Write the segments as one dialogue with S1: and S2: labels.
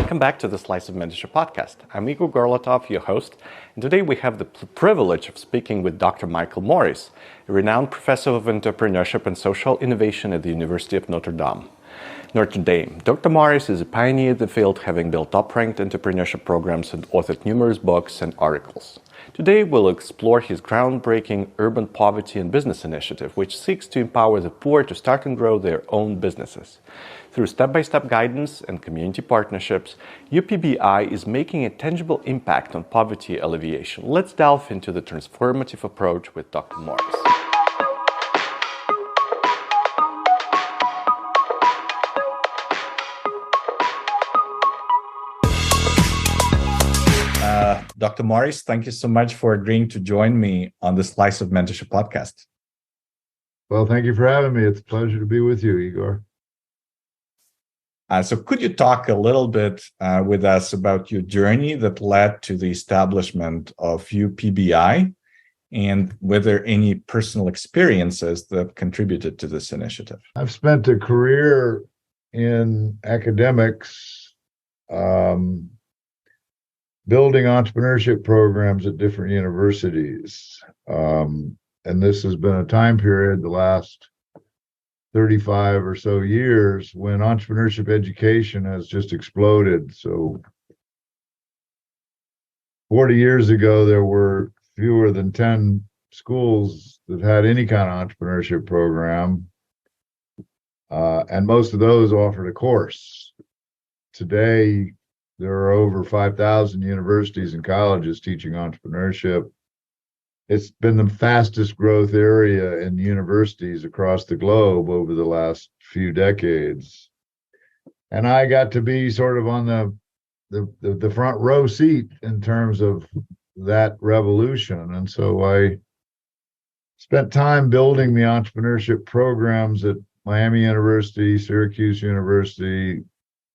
S1: Welcome back to the Slice of Mentorship podcast. I'm Igor Gorlatov, your host, and today we have the privilege of speaking with Dr. Michael Morris, a renowned professor of entrepreneurship and social innovation at the University of Notre Dame. Dr. Morris is a pioneer in the field, having built top-ranked entrepreneurship programs and authored numerous books and articles. Today, we'll explore his groundbreaking Urban Poverty and Business initiative, which seeks to empower the poor to start and grow their own businesses. Through step-by-step guidance and community partnerships, UPBI is making a tangible impact on poverty alleviation. Let's delve into the transformative approach with Dr. Morris. Dr. Morris, thank you so much for agreeing to join me on the Slice of Mentorship podcast.
S2: Well, thank you for having me. It's a pleasure to be with you, Igor.
S1: So could you talk a little bit with us about your journey that led to the establishment of UPBI and whether any personal experiences that contributed to this initiative?
S2: I've spent a career in academics, building entrepreneurship programs at different universities. And this has been a time period, the last 35 or so years, when entrepreneurship education has just exploded. So 40 years ago, there were fewer than 10 schools that had any kind of entrepreneurship program. And most of those offered a course. Today, there are over 5,000 universities and colleges teaching entrepreneurship. It's been the fastest growth area in universities across the globe over the last few decades. And I got to be sort of on the front row seat in terms of that revolution. And so I spent time building the entrepreneurship programs at Miami University, Syracuse University,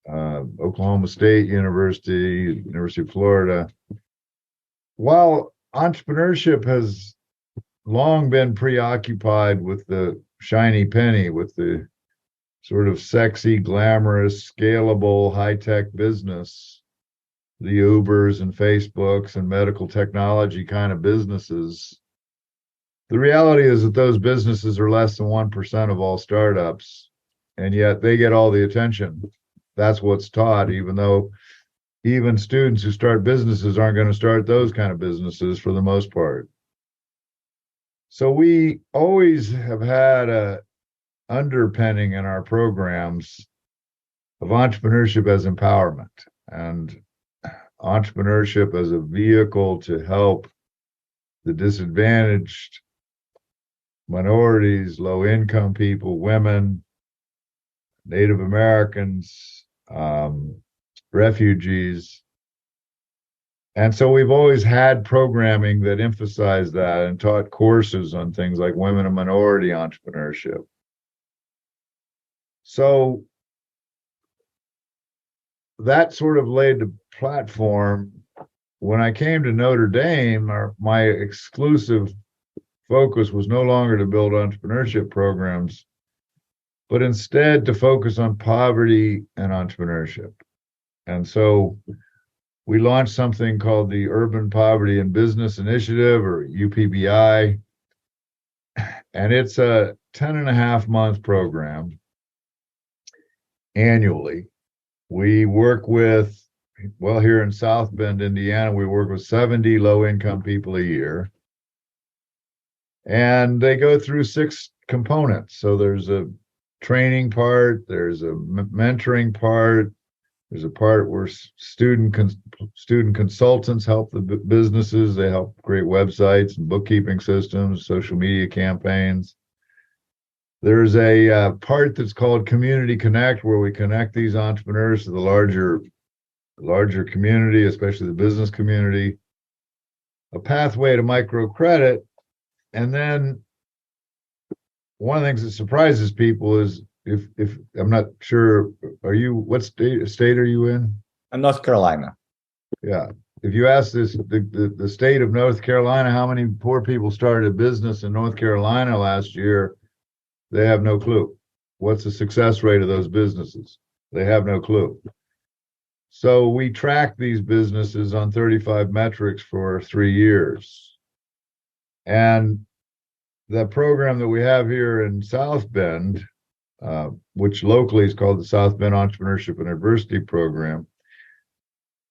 S2: Oklahoma State University, University of Florida. While entrepreneurship has long been preoccupied with the shiny penny, with the sort of sexy, glamorous, scalable, high-tech business, the Ubers and Facebooks and medical technology kind of businesses, the reality is that those businesses are less than 1% of all startups, and yet they get all the attention. That's what's taught, even though even students who start businesses aren't going to start those kind of businesses for the most part. So we always have had a underpinning in our programs of entrepreneurship as empowerment and entrepreneurship as a vehicle to help the disadvantaged, minorities, low-income people, women, Native Americans, refugees. And so we've always had programming that emphasized that and taught courses on things like women and minority entrepreneurship. So that sort of laid the platform. When I came to Notre Dame, my exclusive focus was no longer to build entrepreneurship programs, but instead to focus on poverty and entrepreneurship. And so we launched something called the Urban Poverty and Business Initiative, or UPBI, and it's a 10.5-month program annually. We work with, well, here in South Bend, Indiana, we work with 70 low-income people a year. And they go through 6 components. So there's a training part, there's a mentoring part, there's a part where student consultants help the businesses. They help create websites and bookkeeping systems, social media campaigns. There's a part that's called Community Connect, where we connect these entrepreneurs to the larger community, especially the business community. A pathway to microcredit. And then one of the things that surprises people is if I'm not sure, what state are you in?
S1: North Carolina.
S2: Yeah. If you ask the state of North Carolina, how many poor people started a business in North Carolina last year, they have no clue. What's the success rate of those businesses? They have no clue. So we track these businesses on 35 metrics for 3 years. And the program that we have here in South Bend, which locally is called the South Bend Entrepreneurship and Adversity Program,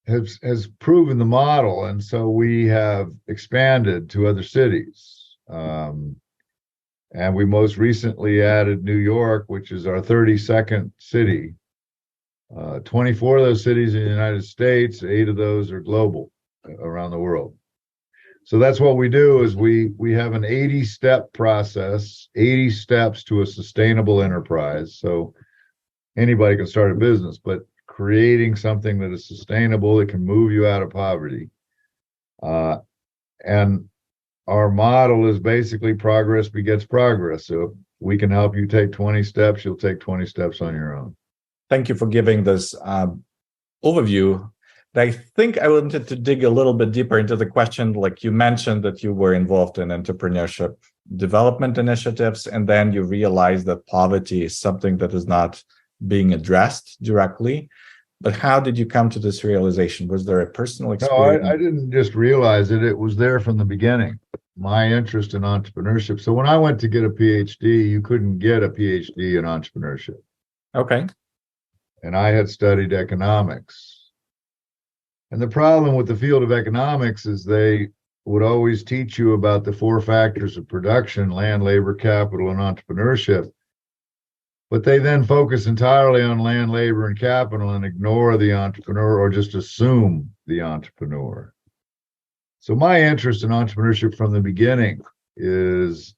S2: has proven the model. And so we have expanded to other cities. And we most recently added New York, which is our 32nd city. 24 of those cities in the United States, 8 of those are global around the world. So that's what we do is we have an 80-step process, 80 steps to a sustainable enterprise. So anybody can start a business, but creating something that is sustainable, that can move you out of poverty. And our model is basically progress begets progress. So if we can help you take 20 steps, you'll take 20 steps on your own.
S1: Thank you for giving this overview. I think I wanted to dig a little bit deeper into the question. Like you mentioned that you were involved in entrepreneurship development initiatives, and then you realized that poverty is something that is not being addressed directly. But how did you come to this realization? Was there a personal experience?
S2: No, I didn't just realize it. It was there from the beginning, my interest in entrepreneurship. So when I went to get a PhD, you couldn't get a PhD in entrepreneurship.
S1: Okay.
S2: And I had studied economics. And the problem with the field of economics is they would always teach you about the 4 factors of production: land, labor, capital, and entrepreneurship. But they then focus entirely on land, labor, and capital and ignore the entrepreneur, or just assume the entrepreneur. So my interest in entrepreneurship from the beginning is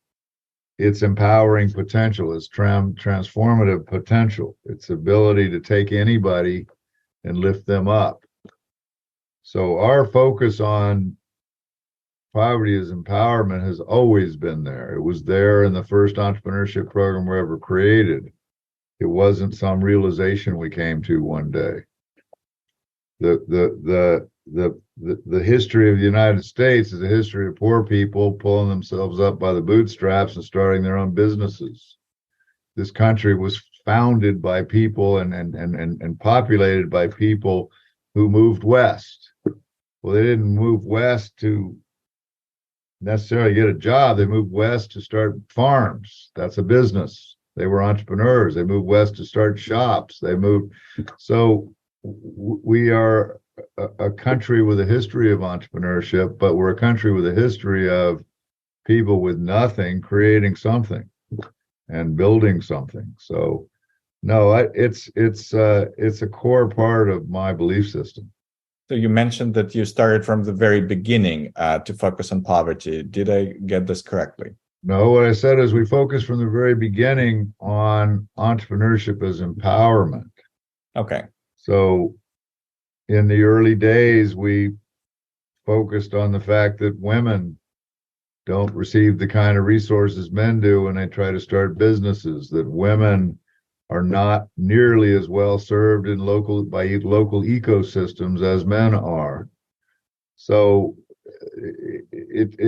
S2: its empowering potential, its transformative potential, its ability to take anybody and lift them up. So our focus on poverty as empowerment has always been there. It was there in the first entrepreneurship program we ever created. It wasn't some realization we came to one day. The history of the United States is a history of poor people pulling themselves up by the bootstraps and starting their own businesses. This country was founded by people and populated by people who moved west. Well, they didn't move west to necessarily get a job. They moved west to start farms. That's a business. They were entrepreneurs. They moved west to start shops. So we are a country with a history of entrepreneurship, but we're a country with a history of people with nothing creating something and building something. So no, it's a core part of my belief system.
S1: So you mentioned that you started from the very beginning to focus on poverty. Did I get this correctly?
S2: No, what I said is we focus from the very beginning on entrepreneurship as empowerment.
S1: Okay.
S2: So in the early days, we focused on the fact that women don't receive the kind of resources men do when they try to start businesses, that women are not nearly as well served in local ecosystems as men are. So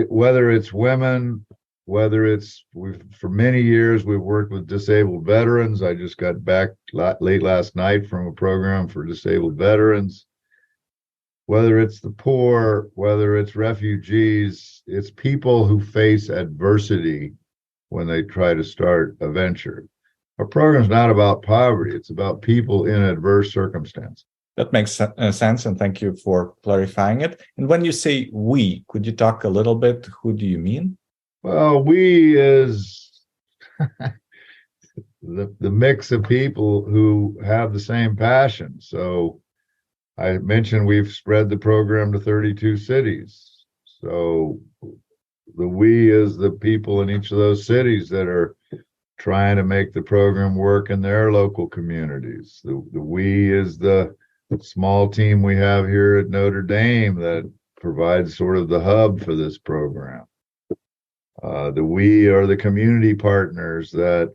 S2: whether it's women, for many years we've worked with disabled veterans. I just got back late last night from a program for disabled veterans. Whether it's the poor, whether it's refugees, it's people who face adversity when they try to start a venture. Our program's not about poverty. It's about people in adverse circumstances.
S1: That makes sense, and thank you for clarifying it. And when you say we, could you talk a little bit? Who do you mean?
S2: Well, we is the mix of people who have the same passion. So I mentioned we've spread the program to 32 cities. So the we is the people in each of those cities that are trying to make the program work in their local communities. The we is the small team we have here at Notre Dame that provides sort of the hub for this program. The we are the community partners that,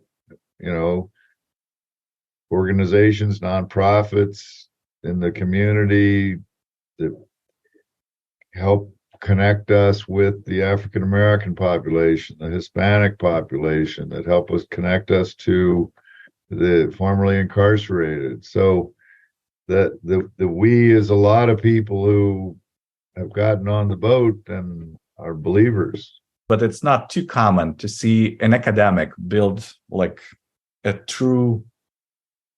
S2: organizations, nonprofits in the community that help connect us with the African American population, the Hispanic population, that help us connect us to the formerly incarcerated. So the we is a lot of people who have gotten on the boat and are believers.
S3: But it's not too common to see an academic build like a true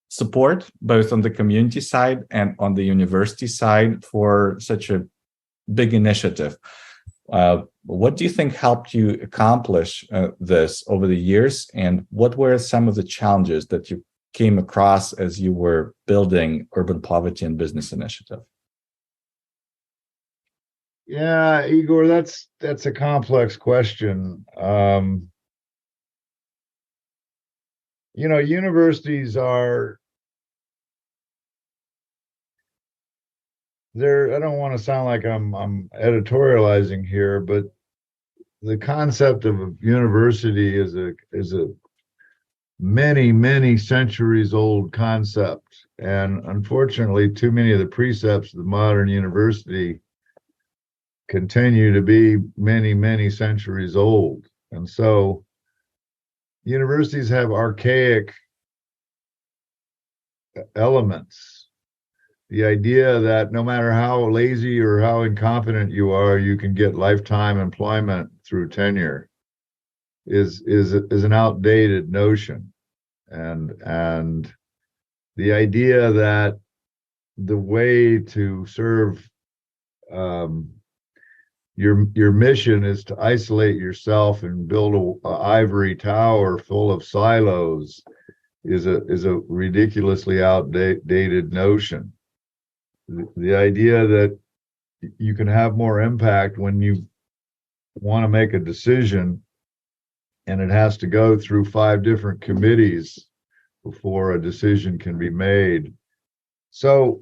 S3: support, both on the community side and on the university side, for such a big initiative. What do you think helped you accomplish this over the years? And what were some of the challenges that you came across as you were building Urban Poverty and Business Initiative?
S2: Yeah, Igor, that's a complex question. Universities are there. I don't want to sound like I'm editorializing here, but the concept of a university is a many centuries old concept, and unfortunately, too many of the precepts of the modern university continue to be many centuries old. And so universities have archaic elements. The idea that no matter how lazy or how incompetent you are, you can get lifetime employment through tenure is an outdated notion. And the idea that the way to serve your mission is to isolate yourself and build a ivory tower full of silos is a ridiculously outdated notion. The idea that you can have more impact when you want to make a decision and it has to go through 5 different committees before a decision can be made. So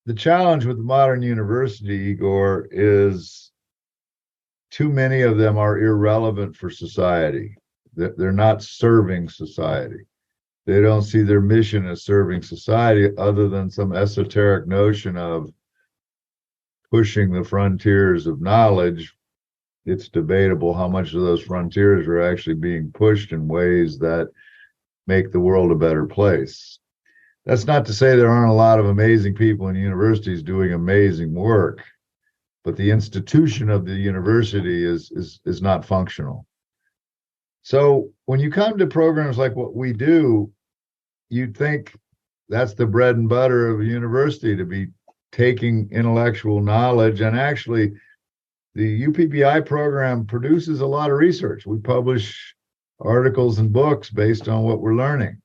S2: the challenge with the modern university, Igor, is too many of them are irrelevant for society. They're not serving society. They don't see their mission as serving society other than some esoteric notion of pushing the frontiers of knowledge. It's debatable how much of those frontiers are actually being pushed in ways that make the world a better place. That's not to say there aren't a lot of amazing people in universities doing amazing work, but the institution of the university is not functional. So when you come to programs like what we do, you'd think that's the bread and butter of a university, to be taking intellectual knowledge. And actually, the UPBI program produces a lot of research. We publish articles and books based on what we're learning.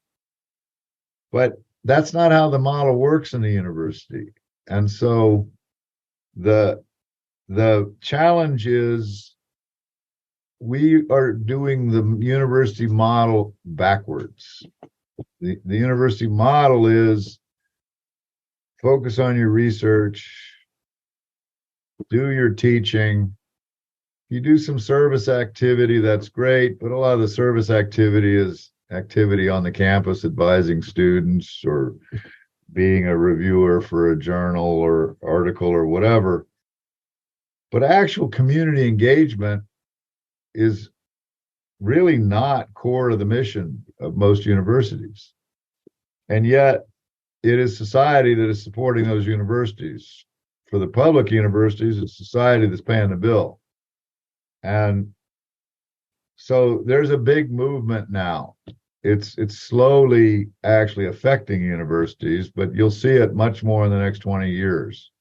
S2: But that's not how the model works in the university. And so the challenge is we are doing the university model backwards. The university model is focus on your research, do your teaching. You do some service activity, that's great, but a lot of the service activity is activity on the campus, advising students or being a reviewer for a journal or article or whatever. But actual community engagement is really not core to the mission of most universities. And yet it is society that is supporting those universities. For the public universities, it's society that's paying the bill. And so there's a big movement now. It's slowly actually affecting universities, but you'll see it much more in the next 20 years.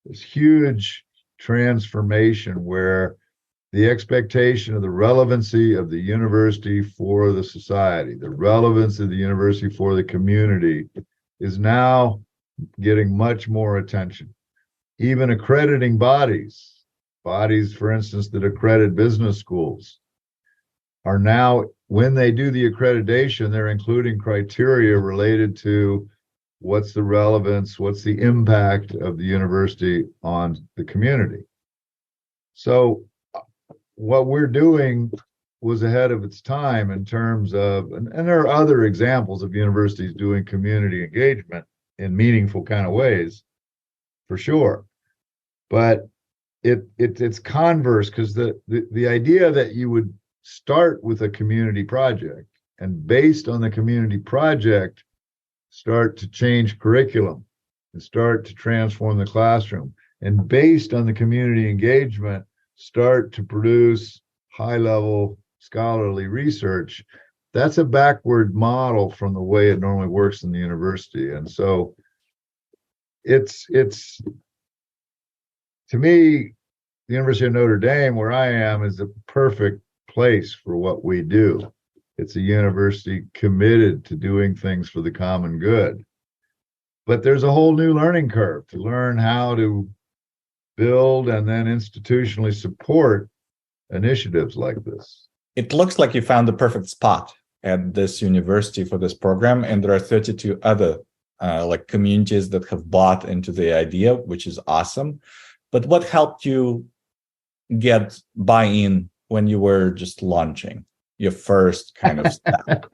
S2: This huge transformation where the expectation of the relevancy of the university for the society, the relevance of the university for the community is now getting much more attention. Even accrediting bodies, for instance, that accredit business schools, are now, when they do the accreditation, they're including criteria related to what's the relevance, what's the impact of the university on the community. So what we're doing was ahead of its time in terms of, and there are other examples of universities doing community engagement in meaningful kind of ways, for sure. But it's converse, because the idea that you would start with a community project and based on the community project start to change curriculum and start to transform the classroom. And based on the community engagement, start to produce high-level scholarly research. That's a backward model from the way it normally works in the university. And so it's to me, the University of Notre Dame, where I am, is a perfect place for what we do. It's a university committed to doing things for the common good. But there's a whole new learning curve to learn how to build and then institutionally support initiatives like this.
S3: It looks like you found the perfect spot at this university for this program, and there are 32 other like communities that have bought into the idea, which is awesome. But what helped you get buy-in when you were just launching your first kind of step?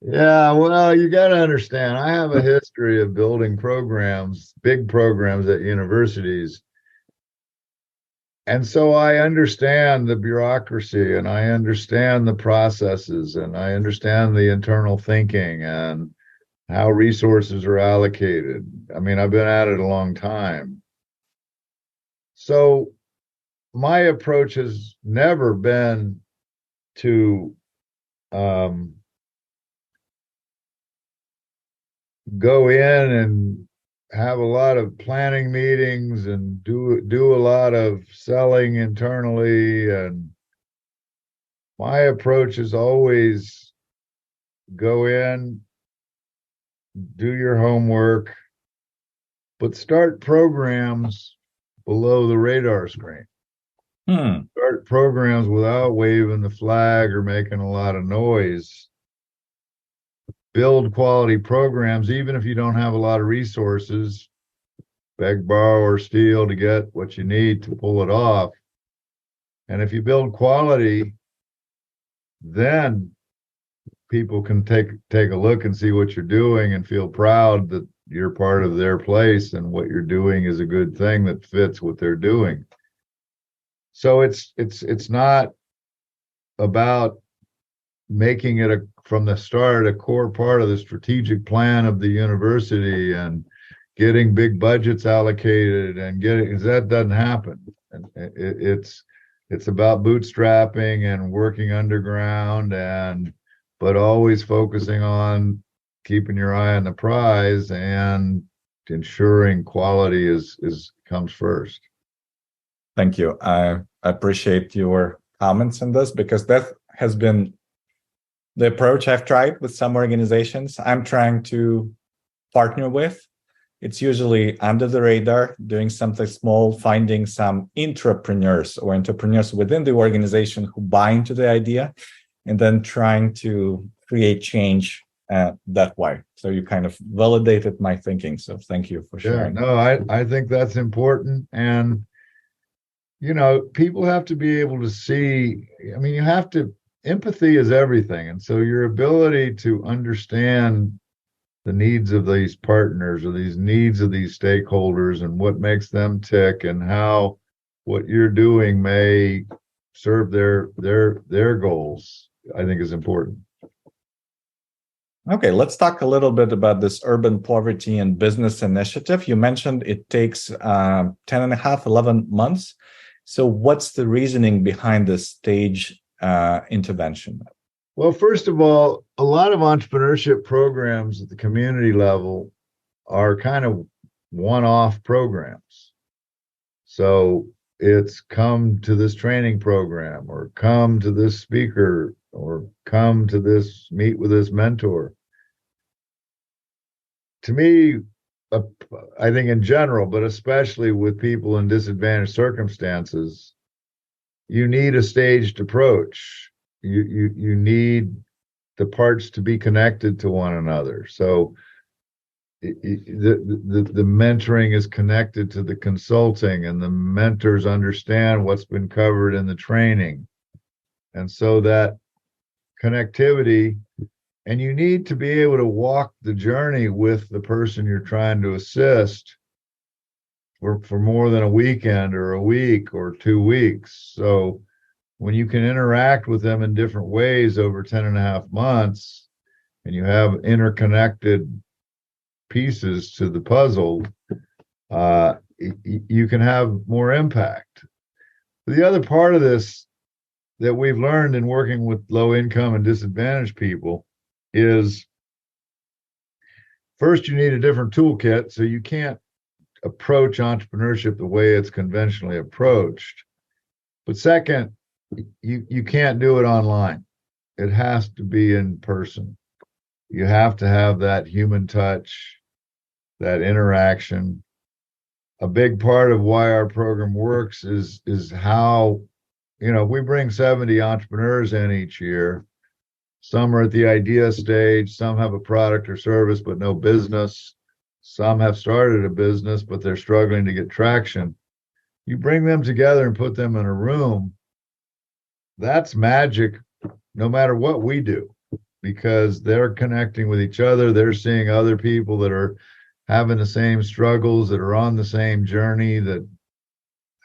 S2: Yeah, well, you got to understand, I have a history of building programs, big programs at universities. And so I understand the bureaucracy, and I understand the processes, and I understand the internal thinking and how resources are allocated. I mean, I've been at it a long time. So my approach has never been to go in and have a lot of planning meetings and do a lot of selling internally. And my approach is always go in, do your homework, but start programs below the radar screen. Start programs without waving the flag or making a lot of noise. Build quality programs, even if you don't have a lot of resources. Beg, borrow, or steal to get what you need to pull it off. And if you build quality, then people can take a look and see what you're doing and feel proud that you're part of their place and what you're doing is a good thing that fits what they're doing. So it's not about making it from the start a core part of the strategic plan of the university and getting big budgets allocated and that doesn't happen. And it's about bootstrapping and working underground but always focusing on keeping your eye on the prize and ensuring quality comes first.
S3: Thank you. I appreciate your comments on this, because that has been the approach I've tried with some organizations I'm trying to partner with. It's usually under the radar, doing something small, finding some intrapreneurs or entrepreneurs within the organization who buy into the idea, and then trying to create change that way. So you kind of validated my thinking. So thank you for sharing.
S2: Yeah, no, I think that's important. And, people have to be able to see, empathy is everything. And so your ability to understand the needs of these partners or these needs of these stakeholders and what makes them tick and how what you're doing may serve their goals, I think is important.
S3: Okay, let's talk a little bit about this urban poverty and business initiative. You mentioned it takes 10 and a half, 11 months. So what's the reasoning behind this stage intervention?
S2: Well, first of all, a lot of entrepreneurship programs at the community level are kind of one-off programs. So it's come to this training program, or come to this speaker, or come to this, meet with this mentor. To me, I think in general, but especially with people in disadvantaged circumstances, you need a staged approach. You need the parts to be connected to one another. So the mentoring is connected to the consulting, and the mentors understand what's been covered in the training. And so that connectivity, and you need to be able to walk the journey with the person you're trying to assist for more than a weekend or a week or 2 weeks. So when you can interact with them in different ways over 10 and a half months, and you have interconnected pieces to the puzzle, you can have more impact. The other part of this that we've learned in working with low income and disadvantaged people is, first, you need a different toolkit, so you can't approach entrepreneurship the way it's conventionally approached. But second, you can't do it online. It has to be in person. You have to have that human touch, that interaction. A big part of why our program works is how, we bring 70 entrepreneurs in each year. Some are at the idea stage, some have a product or service but no business. Some have started a business, but they're struggling to get traction. You bring them together and put them in a room, that's magic no matter what we do, because they're connecting with each other. They're seeing other people that are having the same struggles, that are on the same journey, that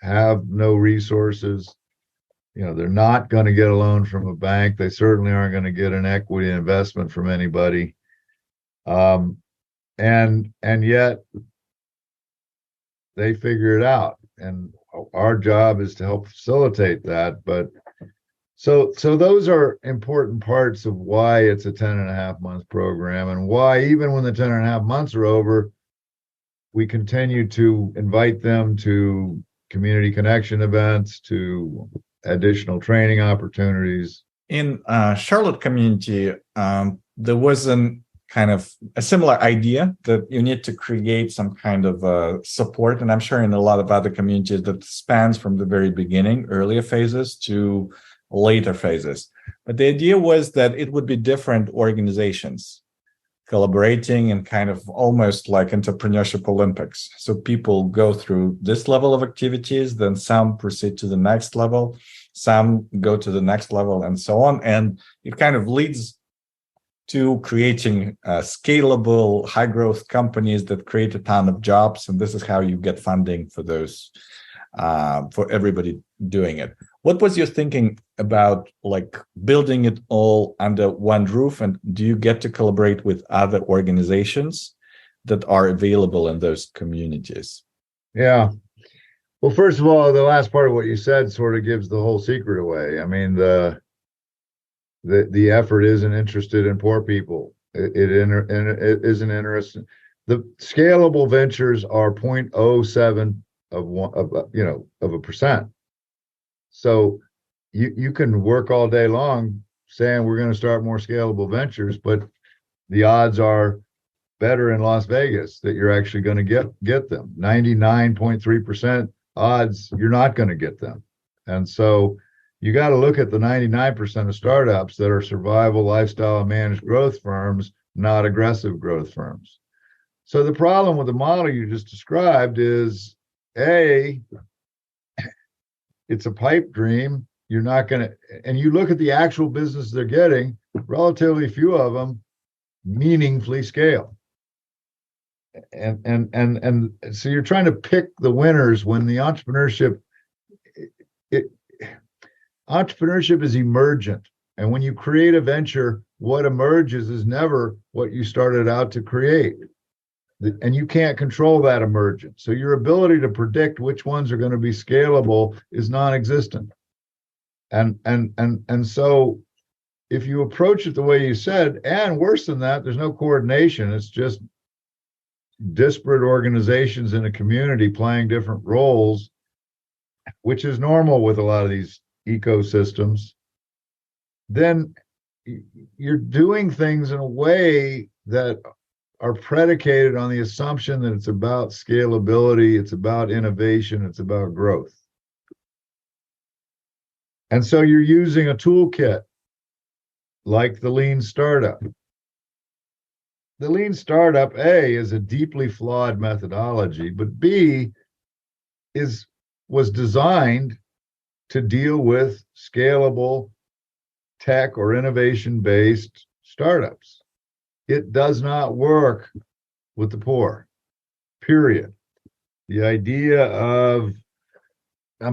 S2: have no resources. They're not going to get a loan from a bank. They certainly aren't going to get an equity investment from anybody. And yet they figure it out. And our job is to help facilitate that. But so those are important parts of why it's a 10.5-month program, and why even when the 10.5 months are over, we continue to invite them to community connection events, to additional training opportunities.
S3: In Charlotte community, there was kind of a similar idea that you need to create some kind of support. And I'm sure in a lot of other communities that spans from the very beginning, earlier phases, to later phases. But the idea was that it would be different organizations collaborating in kind of almost like Entrepreneurship Olympics. So people go through this level of activities, then some proceed to the next level, some go to the next level, and so on. And it kind of leads to creating scalable, high-growth companies that create a ton of jobs. And this is how you get funding for those, for everybody doing it. What was your thinking about like building it all under one roof? And do you get to collaborate with other organizations that are available in those communities?
S2: Yeah. Well, first of all, the last part of what you said sort of gives the whole secret away. I mean, the effort isn't interested in poor people. It isn't interested. The scalable ventures are 0.07 of a percent. So you can work all day long saying we're going to start more scalable ventures, but the odds are better in Las Vegas that you're actually going to get them. 99.3% odds you're not going to get them. And so you got to look at the 99% of startups that are survival, lifestyle, and managed growth firms, not aggressive growth firms. So the problem with the model you just described is, A, it's a pipe dream. You're not going to, and you look at the actual business they're getting, relatively few of them meaningfully scale. And so you're trying to pick the winners when the entrepreneurship is emergent. And when you create a venture, what emerges is never what you started out to create. And you can't control that emergence. So your ability to predict which ones are going to be scalable is non-existent. And so if you approach it the way you said, and worse than that, there's no coordination. It's just disparate organizations in a community playing different roles, which is normal with a lot of these ecosystems. Then you're doing things in a way that are predicated on the assumption that it's about scalability, it's about innovation, it's about growth. And so you're using a toolkit like the Lean Startup. The Lean Startup, A, is a deeply flawed methodology, but B, was designed to deal with scalable tech or innovation-based startups. It does not work with the poor, period. The idea of,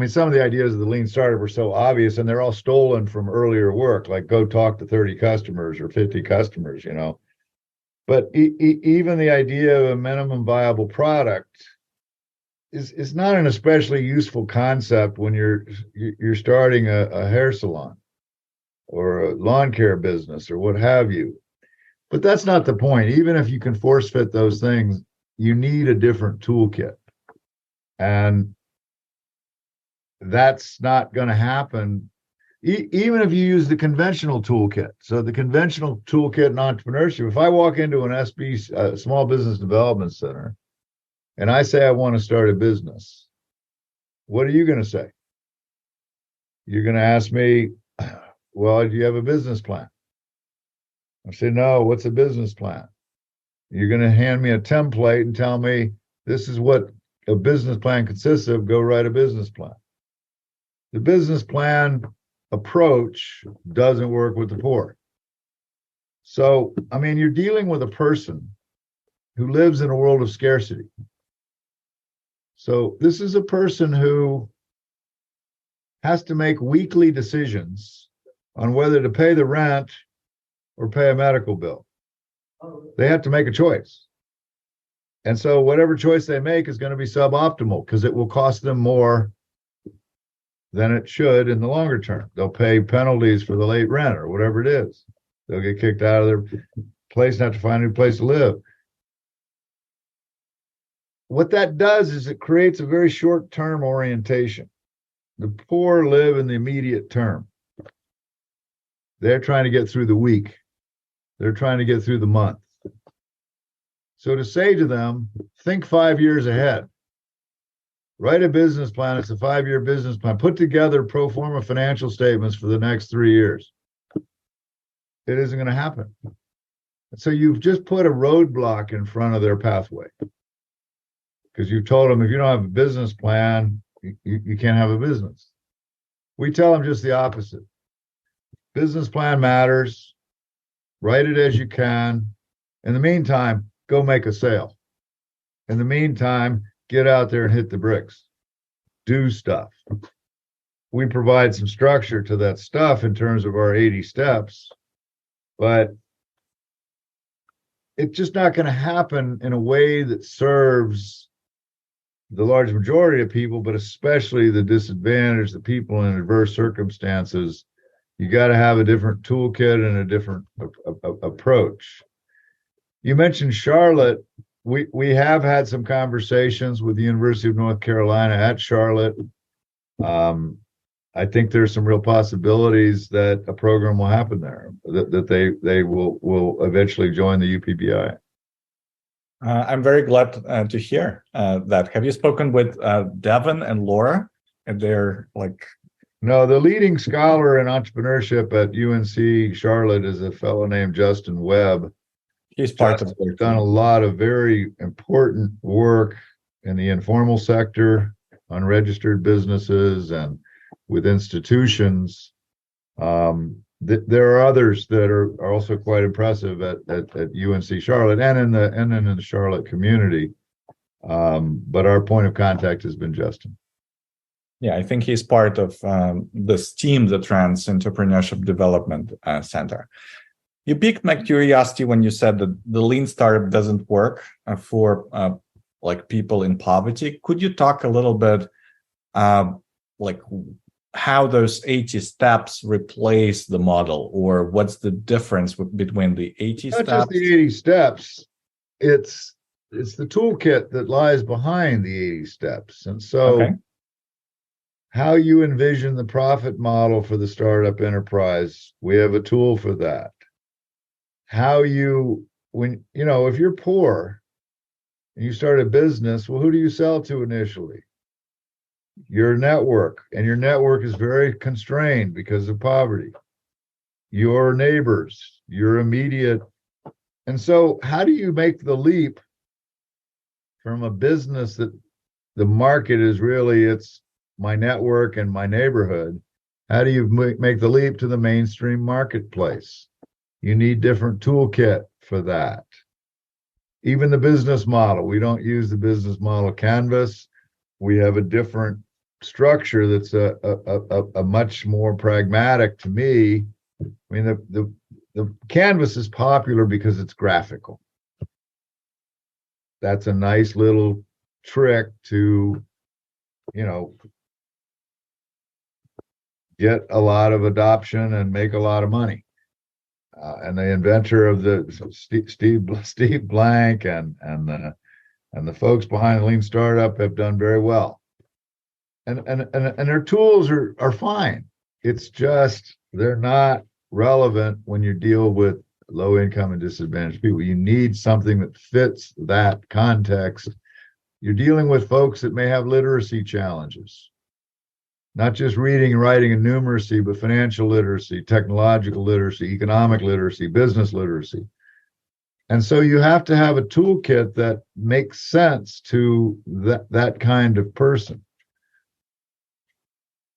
S2: some of the ideas of the Lean Startup are so obvious, and they're all stolen from earlier work, like go talk to 30 customers or 50 customers, But even the idea of a minimum viable product is not an especially useful concept when you're starting a hair salon or a lawn care business or what have you. But that's not the point. Even if you can force fit those things, you need a different toolkit. And that's not going to happen even if you use the conventional toolkit. So the conventional toolkit in entrepreneurship, if I walk into an SB, Small Business Development Center, and I say I want to start a business, what are you going to say? You're going to ask me, well, do you have a business plan? I say, no, what's a business plan? You're going to hand me a template and tell me this is what a business plan consists of. Go write a business plan. The business plan approach doesn't work with the poor. So, I mean, you're dealing with a person who lives in a world of scarcity. So this is a person who has to make weekly decisions on whether to pay the rent or pay a medical bill. They have to make a choice. And so whatever choice they make is going to be suboptimal because it will cost them more than it should in the longer term. They'll pay penalties for the late rent or whatever it is. They'll get kicked out of their place and have to find a new place to live. What that does is it creates a very short-term orientation. The poor live in the immediate term. They're trying to get through the week. They're trying to get through the month. So to say to them, think 5 years ahead. Write a business plan. It's a 5-year business plan. Put together pro forma financial statements for the next 3 years. It isn't going to happen. So you've just put a roadblock in front of their pathway. Because you've told them if you don't have a business plan, you can't have a business. We tell them just the opposite. Business plan matters. Write it as you can. In the meantime, go make a sale. In the meantime, get out there and hit the bricks. Do stuff. We provide some structure to that stuff in terms of our 80 steps, but it's just not going to happen in a way that serves the large majority of people, but especially the disadvantaged, the people in adverse circumstances. You got to have a different toolkit and a different approach. You mentioned Charlotte. We have had some conversations with the University of North Carolina at Charlotte. I think there's some real possibilities that a program will happen there, that they will eventually join the UPBI.
S3: I'm very glad to hear that. Have you spoken with Devin and Laura? And they're like...
S2: No, the leading scholar in entrepreneurship at UNC Charlotte is a fellow named Justin Webb.
S3: He's part of
S2: it. Done a lot of very important work in the informal sector, unregistered businesses, and with institutions. There are others that are also quite impressive at UNC Charlotte and in the Charlotte community. But our point of contact has been Justin.
S3: Yeah, I think he's part of this team, the Trans Entrepreneurship Development Center. You piqued my curiosity when you said that the lean startup doesn't work for like people in poverty. Could you talk a little bit like how those 80 steps replace the model, or what's the difference between the 80 steps?
S2: Not just the 80 steps. It's the toolkit that lies behind the 80 steps. And so how you envision the profit model for the startup enterprise, we have a tool for that. How you, when, you know, if you're poor and you start a business, well, who do you sell to initially? Your network, and your network is very constrained because of poverty. Your neighbors, your immediate. And so how do you make the leap from a business that the market is really, it's my network and my neighborhood? How do you make the leap to the mainstream marketplace? You need different toolkit for that. Even the business model, we don't use the business model canvas. We have a different structure that's a much more pragmatic to me. I mean, the canvas is popular because it's graphical. that's a nice little trick to, get a lot of adoption and make a lot of money. And the inventor of the Steve Blank and the folks behind the Lean Startup have done very well. And their tools are fine. It's just they're not relevant when you deal with low income and disadvantaged people. You need something that fits that context. You're dealing with folks that may have literacy challenges, not just reading, writing, and numeracy, but financial literacy, technological literacy, economic literacy, business literacy. And so you have to have a toolkit that makes sense to that kind of person.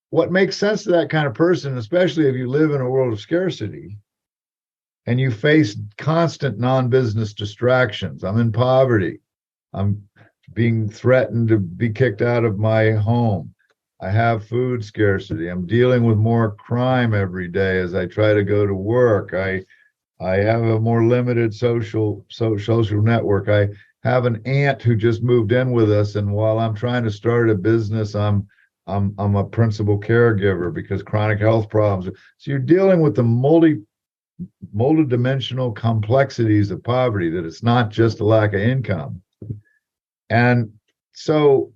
S2: What makes sense to that kind of person, especially if you live in a world of scarcity and you face constant non-business distractions. I'm in poverty. I'm being threatened to be kicked out of my home. I have food scarcity. I'm dealing with more crime every day as I try to go to work. I have a more limited social network. I have an aunt who just moved in with us, and while I'm trying to start a business, I'm a principal caregiver because chronic health problems. So you're dealing with the multidimensional complexities of poverty, that it's not just a lack of income. And so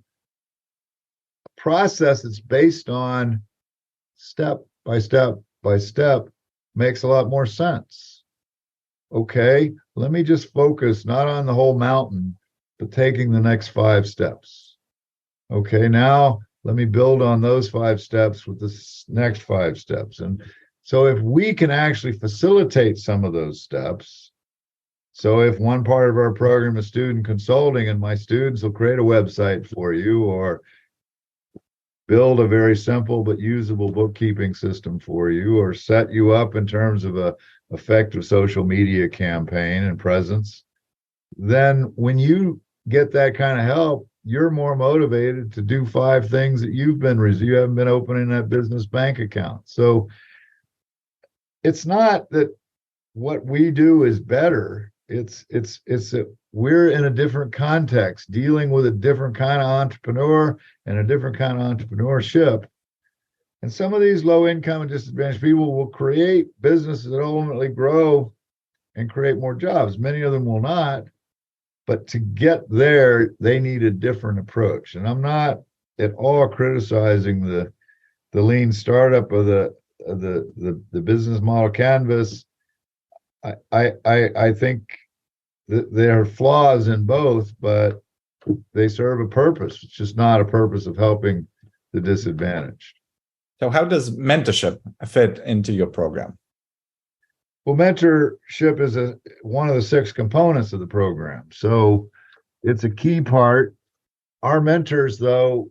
S2: a process that's based on step by step by step makes a lot more sense. Okay, let me just focus not on the whole mountain, but taking the next 5 steps. Okay, now let me build on those 5 steps with the next 5 steps. And so if we can actually facilitate some of those steps, so if one part of our program is student consulting and my students will create a website for you or build a very simple but usable bookkeeping system for you or set you up in terms of a effective social media campaign and presence, then when you get that kind of help, you're more motivated to do 5 things that you haven't been opening that business bank account. So it's not that what we do is better. It's that we're in a different context, dealing with a different kind of entrepreneur and a different kind of entrepreneurship. And some of these low income and disadvantaged people will create businesses that ultimately grow and create more jobs. Many of them will not. But to get there, they need a different approach. And I'm not at all criticizing the lean startup or the business model canvas. I think that there are flaws in both, but they serve a purpose. It's just not a purpose of helping the disadvantaged.
S3: So how does mentorship fit into your program?
S2: Well, mentorship is one of the 6 components of the program. So it's a key part. Our mentors, though,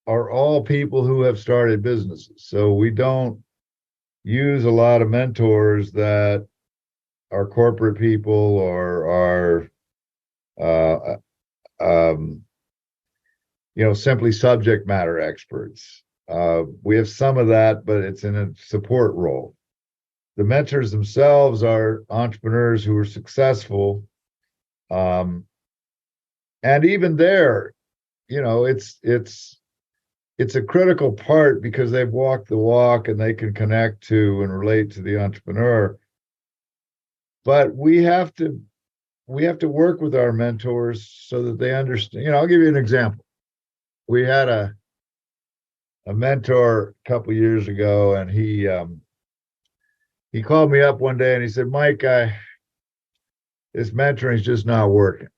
S2: are all people who have started businesses. So we don't use a lot of mentors that are corporate people or are, simply subject matter experts. We have some of that, but it's in a support role. The mentors themselves are entrepreneurs who are successful. And even there, it's a critical part because they've walked the walk and they can connect to and relate to the entrepreneur. But we have to work with our mentors so that they understand. I'll give you an example. We had a mentor a couple of years ago, and he called me up one day and he said, "Mike, this mentoring is just not working."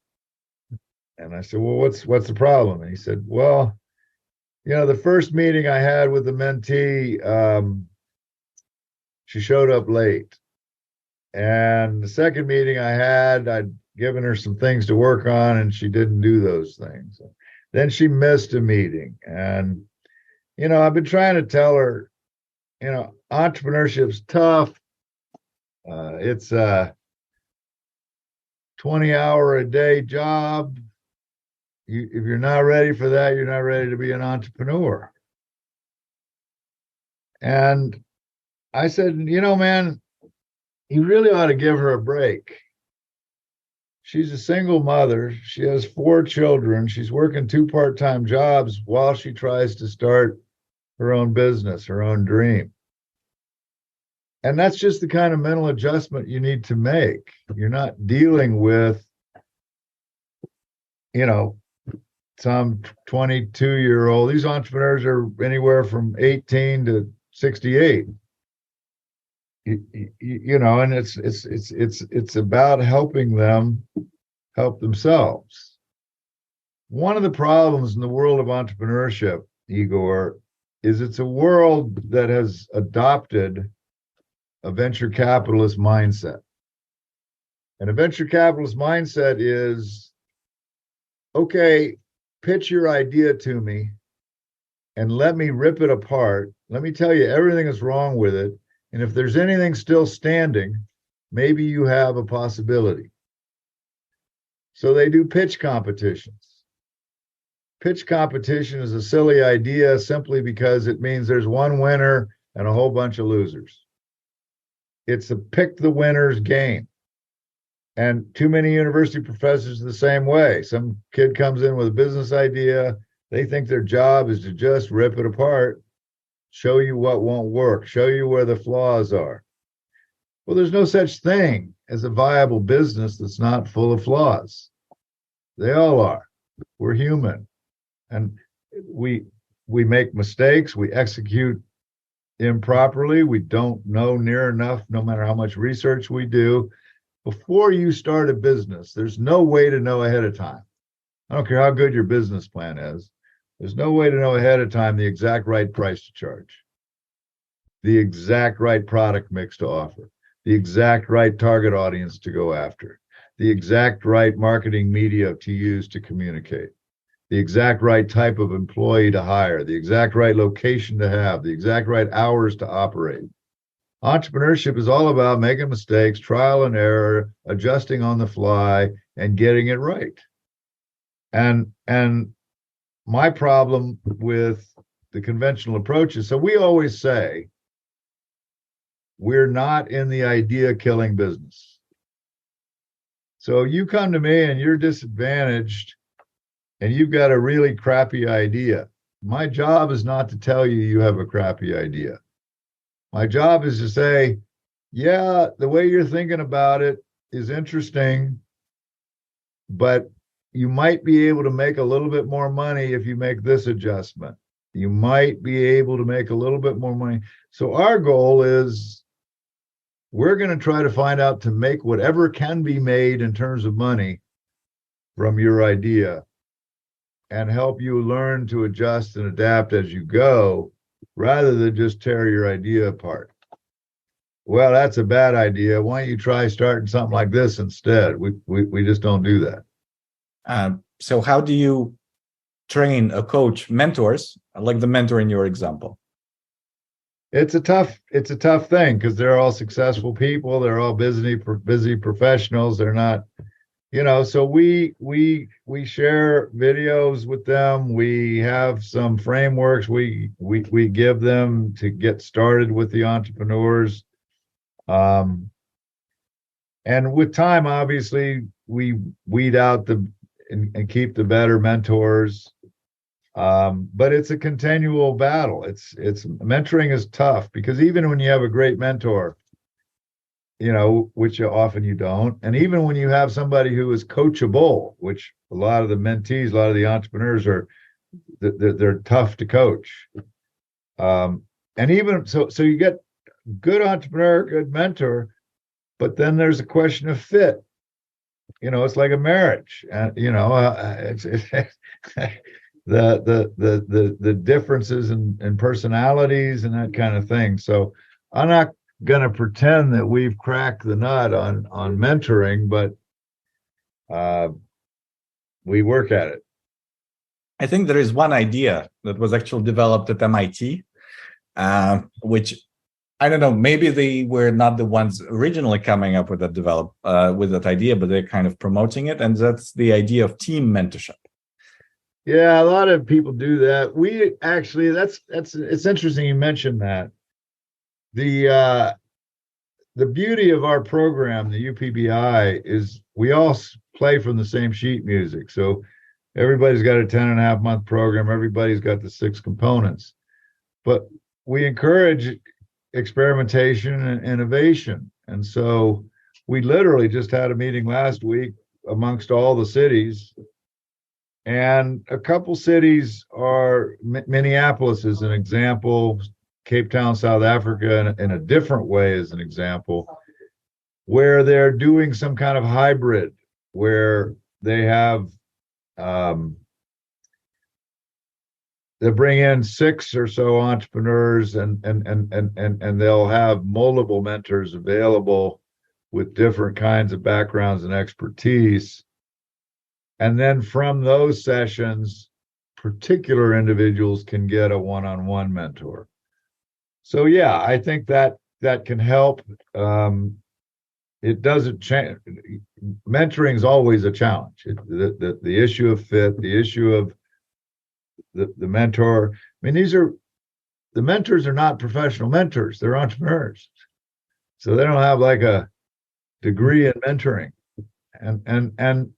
S2: And I said, "Well, what's the problem?" And he said, "Well, the first meeting I had with the mentee, she showed up late. And the second meeting I had, I'd given her some things to work on and she didn't do those things. Then she missed a meeting. And, I've been trying to tell her, entrepreneurship's tough. It's a 20-hour-a-day job. If you're not ready for that, you're not ready to be an entrepreneur." And I said, man, you really ought to give her a break. She's a single mother. She has 4 children. She's working 2 part-time jobs while she tries to start her own business, her own dream. And that's just the kind of mental adjustment you need to make. You're not dealing with, some 22-year-old. These entrepreneurs are anywhere from 18 to 68. And it's about helping them help themselves. One of the problems in the world of entrepreneurship, Igor, is it's a world that has adopted a venture capitalist mindset. And a venture capitalist mindset is, okay, pitch your idea to me and let me rip it apart. Let me tell you everything that's wrong with it. And if there's anything still standing, maybe you have a possibility. So they do pitch competitions. Pitch competition is a silly idea simply because it means there's one winner and a whole bunch of losers. It's a pick the winners game. And too many university professors are the same way. Some kid comes in with a business idea. They think their job is to just rip it apart, show you what won't work, show you where the flaws are. Well, there's no such thing as a viable business that's not full of flaws. They all are. We're human. And we make mistakes. We execute improperly. We don't know near enough, no matter how much research we do. Before you start a business, there's no way to know ahead of time. I don't care how good your business plan is. There's no way to know ahead of time the exact right price to charge, the exact right product mix to offer, the exact right target audience to go after, the exact right marketing media to use to communicate, the exact right type of employee to hire, the exact right location to have, the exact right hours to operate. Entrepreneurship is all about making mistakes, trial and error, adjusting on the fly, and getting it right. And my problem with the conventional approach is, so we always say, we're not in the idea killing business. So you come to me and you're disadvantaged and you've got a really crappy idea. My job is not to tell you have a crappy idea. My job is to say, yeah, the way you're thinking about it is interesting, but you might be able to make a little bit more money if you make this adjustment. You might be able to make a little bit more money. So our goal is, we're going to try to find out to make whatever can be made in terms of money from your idea and help you learn to adjust and adapt as you go, rather than just tear your idea apart. Well, that's a bad idea. Why don't you try starting something like this instead? We just don't do that.
S3: So how do you train a coach mentors, like the mentor in your example?
S2: It's a tough thing because they're all successful people. They're all busy professionals. They're not, so we share videos with them. We have some frameworks we give them to get started with the entrepreneurs. And with time, obviously, we weed out and keep the better mentors. But it's a continual battle. It's mentoring is tough because even when you have a great mentor, which often you don't, and even when you have somebody who is coachable, which a lot of the mentees, a lot of the entrepreneurs they're tough to coach. And even so you get good entrepreneur, good mentor, but then there's a question of fit. It's like a marriage, and it's the differences in personalities and that kind of thing. So I'm not going to pretend that we've cracked the nut on mentoring, but we work at it.
S3: I think there is one idea that was actually developed at MIT, which I don't know, maybe they were not the ones originally coming up with that idea, but they're kind of promoting it, and that's the idea of team mentorship.
S2: Yeah, a lot of people do that. We actually, it's interesting you mentioned that. The beauty of our program, the UPBI, is we all play from the same sheet music. So everybody's got a 10.5 month program. Everybody's got the 6 components, but we encourage experimentation and innovation. And so we literally just had a meeting last week amongst all the cities. And a couple cities are, Minneapolis is an example, Cape Town, South Africa, in a different way as an example, where they're doing some kind of hybrid, where they have, they bring in 6 or so entrepreneurs and they'll have multiple mentors available with different kinds of backgrounds and expertise. And then from those sessions, particular individuals can get a one-on-one mentor. So yeah, I think that can help. It doesn't change. Mentoring is always a challenge. The issue of fit, the issue of the mentor. I mean, the mentors are not professional mentors. They're entrepreneurs. So they don't have like a degree in mentoring. And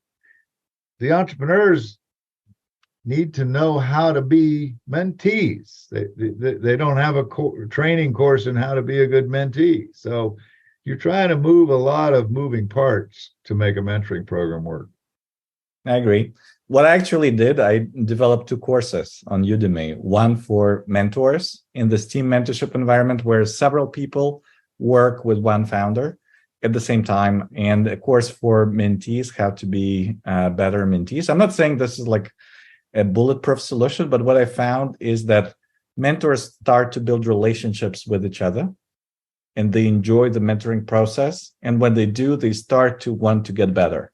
S2: the entrepreneurs need to know how to be mentees. They don't have a training course in how to be a good mentee. So you're trying to move a lot of moving parts to make a mentoring program work.
S3: I agree. What I actually did, I developed 2 courses on Udemy, one for mentors in this team mentorship environment where several people work with one founder at the same time, and a course for mentees, how to be better mentees. I'm not saying this is like a bulletproof solution, but what I found is that mentors start to build relationships with each other and they enjoy the mentoring process. And when they do, they start to want to get better.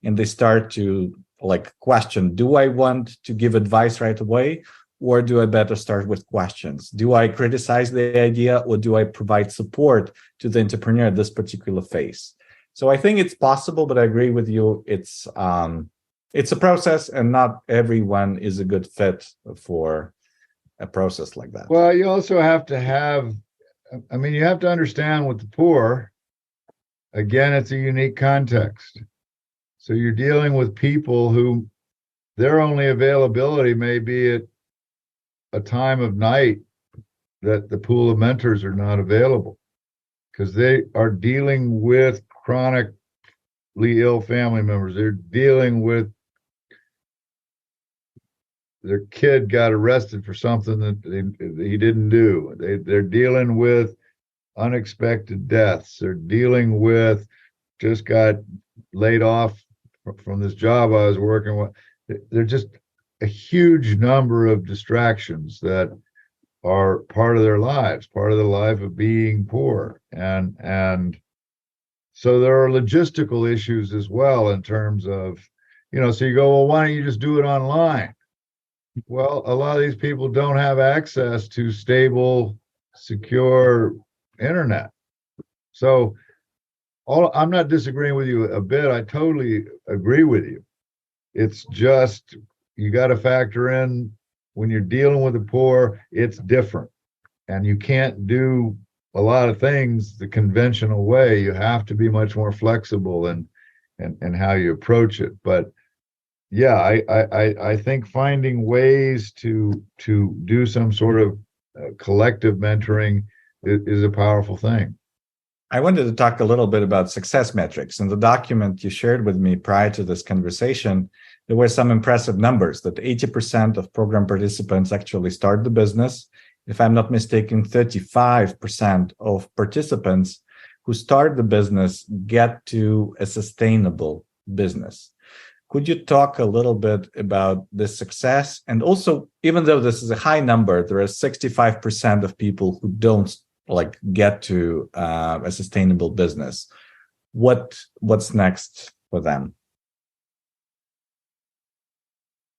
S3: And they start to like question, do I want to give advice right away? Or do I better start with questions? Do I criticize the idea or do I provide support to the entrepreneur at this particular phase? So I think it's possible, but I agree with you. It's a process and not everyone is a good fit for a process like that.
S2: Well, you also have to have, I mean, you have to understand with the poor, again, it's a unique context. So you're dealing with people who their only availability may be at a time of night that the pool of mentors are not available because they are dealing with chronically ill family members. They're dealing with their kid got arrested for something that he didn't do. They're dealing with unexpected deaths. They're dealing with just got laid off from this job I was working with. They're just a huge number of distractions that are part of their lives, part of the life of being poor. And so there are logistical issues as well in terms of, so you go, well, why don't you just do it online? Well, a lot of these people don't have access to stable, secure internet. So I'm not disagreeing with you a bit. I totally agree with you. It's just, you got to factor in when you're dealing with the poor, it's different. And you can't do a lot of things the conventional way. You have to be much more flexible in how you approach it. But yeah, I think finding ways to do some sort of collective mentoring is a powerful thing.
S3: I wanted to talk a little bit about success metrics. In the document you shared with me prior to this conversation, there were some impressive numbers that 80% of program participants actually start the business. If I'm not mistaken, 35% of participants who start the business get to a sustainable business. Could you talk a little bit about this success? And also, even though this is a high number, there are 65% of people who don't get to a sustainable business. What's next for them?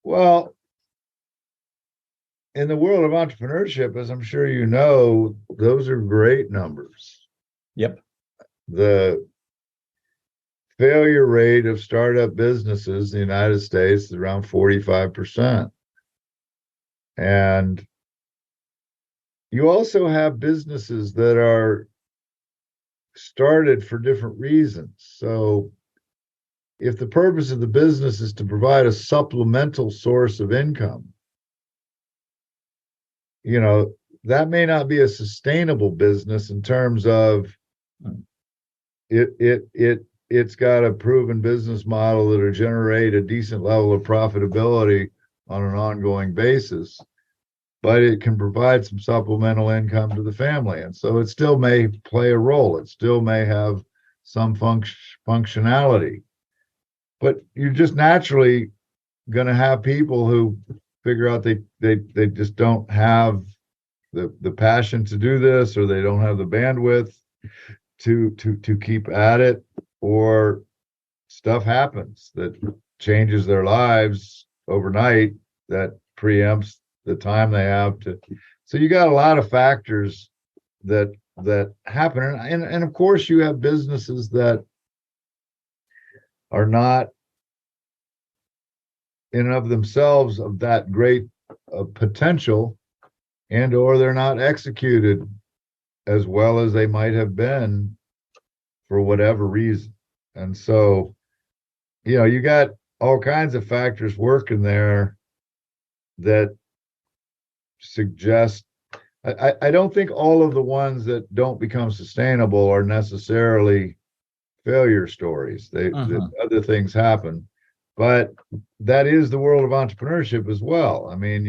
S2: Well, in the world of entrepreneurship, as I'm sure you know, those are great numbers.
S3: Yep.
S2: The failure rate of startup businesses in the United States is around 45%. And you also have businesses that are started for different reasons. So if the purpose of the business is to provide a supplemental source of income, that may not be a sustainable business in terms of it's got a proven business model that'll generate a decent level of profitability on an ongoing basis, but it can provide some supplemental income to the family. And so it still may play a role. It still may have some functionality, but you're just naturally going to have people who figure out they just don't have the passion to do this, or they don't have the bandwidth to keep at it, or stuff happens that changes their lives overnight that preempts the time they have to. So you got a lot of factors that happen, and of course you have businesses that are not in and of themselves of that great potential, and or they're not executed as well as they might have been for whatever reason. And so, you got all kinds of factors working there that suggest, I don't think all of the ones that don't become sustainable are necessarily failure stories. That other things happen, but that is the world of entrepreneurship as well. I mean,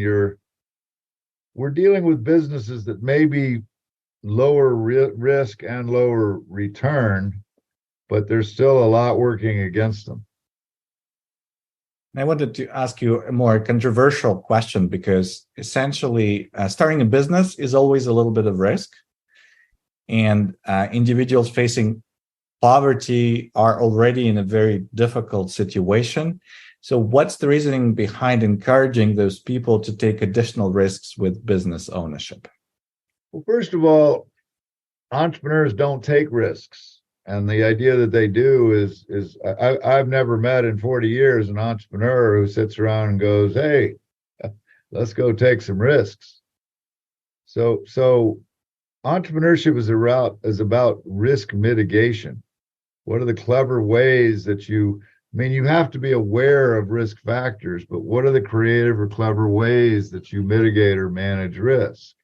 S2: we're dealing with businesses that may be lower risk and lower return, but there's still a lot working against them.
S3: I wanted to ask you a more controversial question, because essentially starting a business is always a little bit of risk, and individuals facing poverty are already in a very difficult situation. So what's the reasoning behind encouraging those people to take additional risks with business ownership?
S2: Well, first of all, entrepreneurs don't take risks. And the idea that they do is I've never met in 40 years an entrepreneur who sits around and goes, hey, let's go take some risks. So entrepreneurship is about risk mitigation. What are the clever ways that you have to be aware of risk factors, but what are the creative or clever ways that you mitigate or manage risk?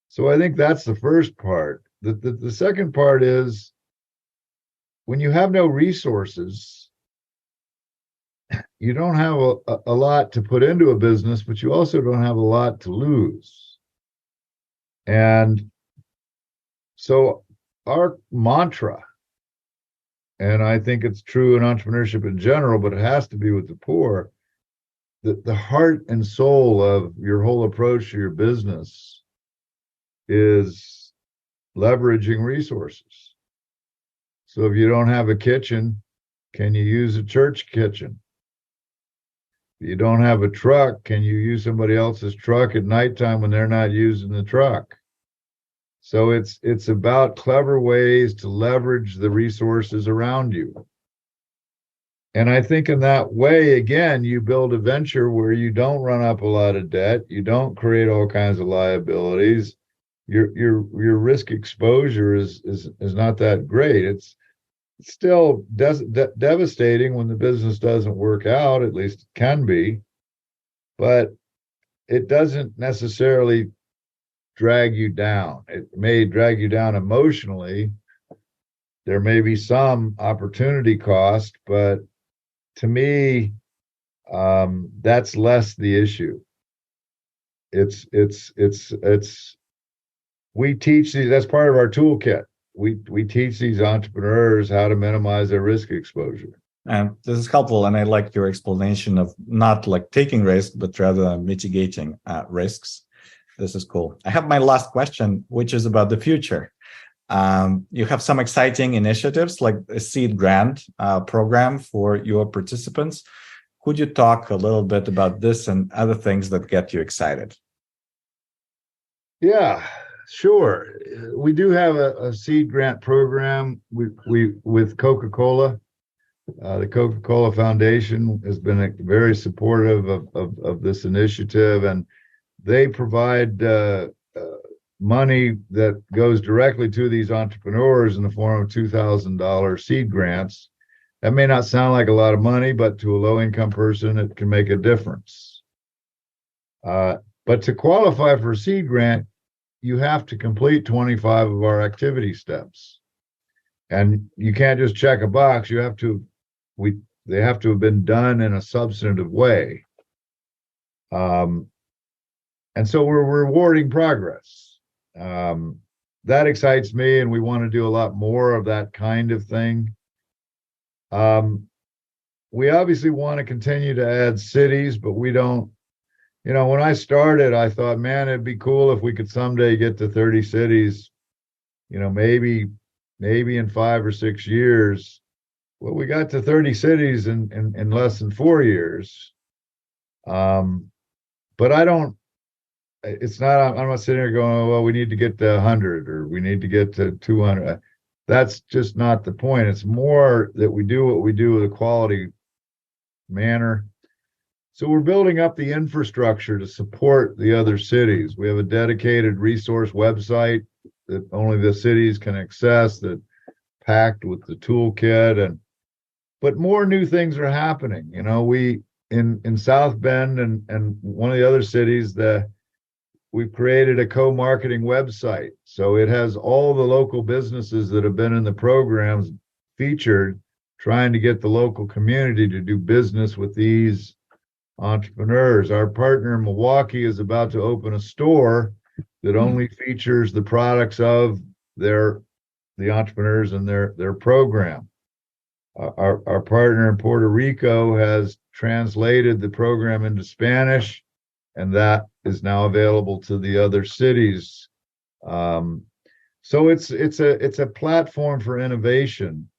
S2: So I think that's the first part. The second part is, when you have no resources, you don't have a lot to put into a business, but you also don't have a lot to lose. And so our mantra, and I think it's true in entrepreneurship in general, but it has to be with the poor, the heart and soul of your whole approach to your business is leveraging resources. So if you don't have a kitchen, can you use a church kitchen? If you don't have a truck, can you use somebody else's truck at nighttime when they're not using the truck? So it's about clever ways to leverage the resources around you. And I think in that way, again, you build a venture where you don't run up a lot of debt, you don't create all kinds of liabilities. Your risk exposure is not that great. It's still devastating when the business doesn't work out, at least it can be, but it doesn't necessarily drag you down. It may drag you down emotionally. There may be some opportunity cost, but to me, that's less the issue. We teach these, that's part of our toolkit. We teach these entrepreneurs how to minimize their risk exposure.
S3: And this is helpful. And I like your explanation of not like taking risks, but rather mitigating risks. This is cool. I have my last question, which is about the future. You have some exciting initiatives like a seed grant program for your participants. Could you talk a little bit about this and other things that get you excited?
S2: Yeah. Sure. We do have a seed grant program we with Coca-Cola. The Coca-Cola Foundation has been very supportive of this initiative, and they provide money that goes directly to these entrepreneurs in the form of $2,000 seed grants. That may not sound like a lot of money, but to a low-income person, it can make a difference. But to qualify for a seed grant, you have to complete 25 of our activity steps. And you can't just check a box. You have to, they have to have been done in a substantive way. And so we're rewarding progress. That excites me, and we want to do a lot more of that kind of thing. We obviously want to continue to add cities, but we don't, when I started, I thought, man, it'd be cool if we could someday get to 30 cities, maybe in 5 or 6 years. Well, we got to 30 cities in less than 4 years. But I'm not sitting here going, oh, well, we need to get to 100 or we need to get to 200. That's just not the point. It's more that we do what we do with a quality manner. So we're building up the infrastructure to support the other cities. We have a dedicated resource website that only the cities can access, that packed with the toolkit, but more new things are happening. We in South Bend and one of the other cities, we've created a co-marketing website. So it has all the local businesses that have been in the programs featured, trying to get the local community to do business with these entrepreneurs. Our partner in Milwaukee is about to open a store that only features the products of the entrepreneurs and their program. Our partner in Puerto Rico has translated the program into Spanish, and that is now available to the other cities. So it's a platform for innovation.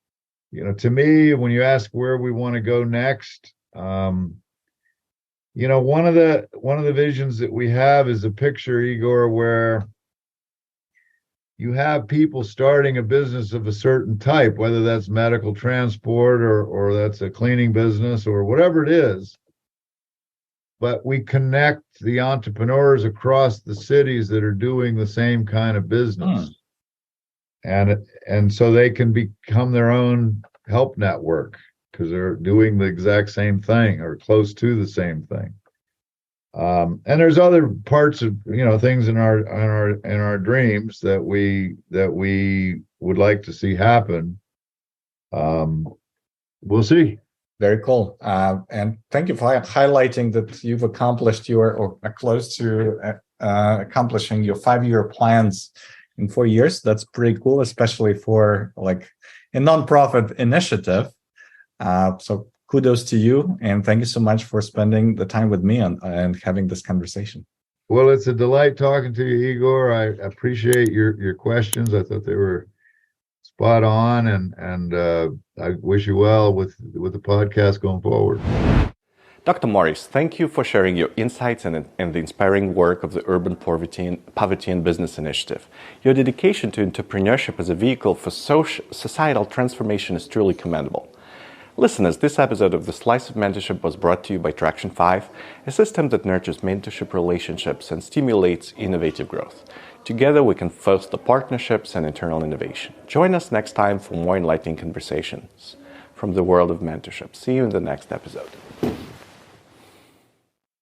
S2: To me, when you ask where we want to go next, one of the visions that we have is a picture, Igor, where you have people starting a business of a certain type, whether that's medical transport or that's a cleaning business or whatever it is. But we connect the entrepreneurs across the cities that are doing the same kind of business. And so they can become their own help network because they're doing the exact same thing or close to the same thing. And there's other parts of things in our dreams that we would like to see happen. We'll see.
S3: Very cool. And thank you for highlighting that you've accomplished or are close to accomplishing your 5-year plans in 4 years. That's pretty cool, especially for like a nonprofit initiative. So kudos to you. And thank you so much for spending the time with me and having this conversation.
S2: Well, it's a delight talking to you, Igor. I appreciate your questions. I thought they were spot on, and I wish you well with the podcast going forward.
S1: Dr. Morris, thank you for sharing your insights and the inspiring work of the Urban Poverty and Business Initiative. Your dedication to entrepreneurship as a vehicle for societal transformation is truly commendable. Listeners, this episode of The Slice of Mentorship was brought to you by Traction 5, a system that nurtures mentorship relationships and stimulates innovative growth. Together, we can foster partnerships and internal innovation. Join us next time for more enlightening conversations from the world of mentorship. See you in the next episode.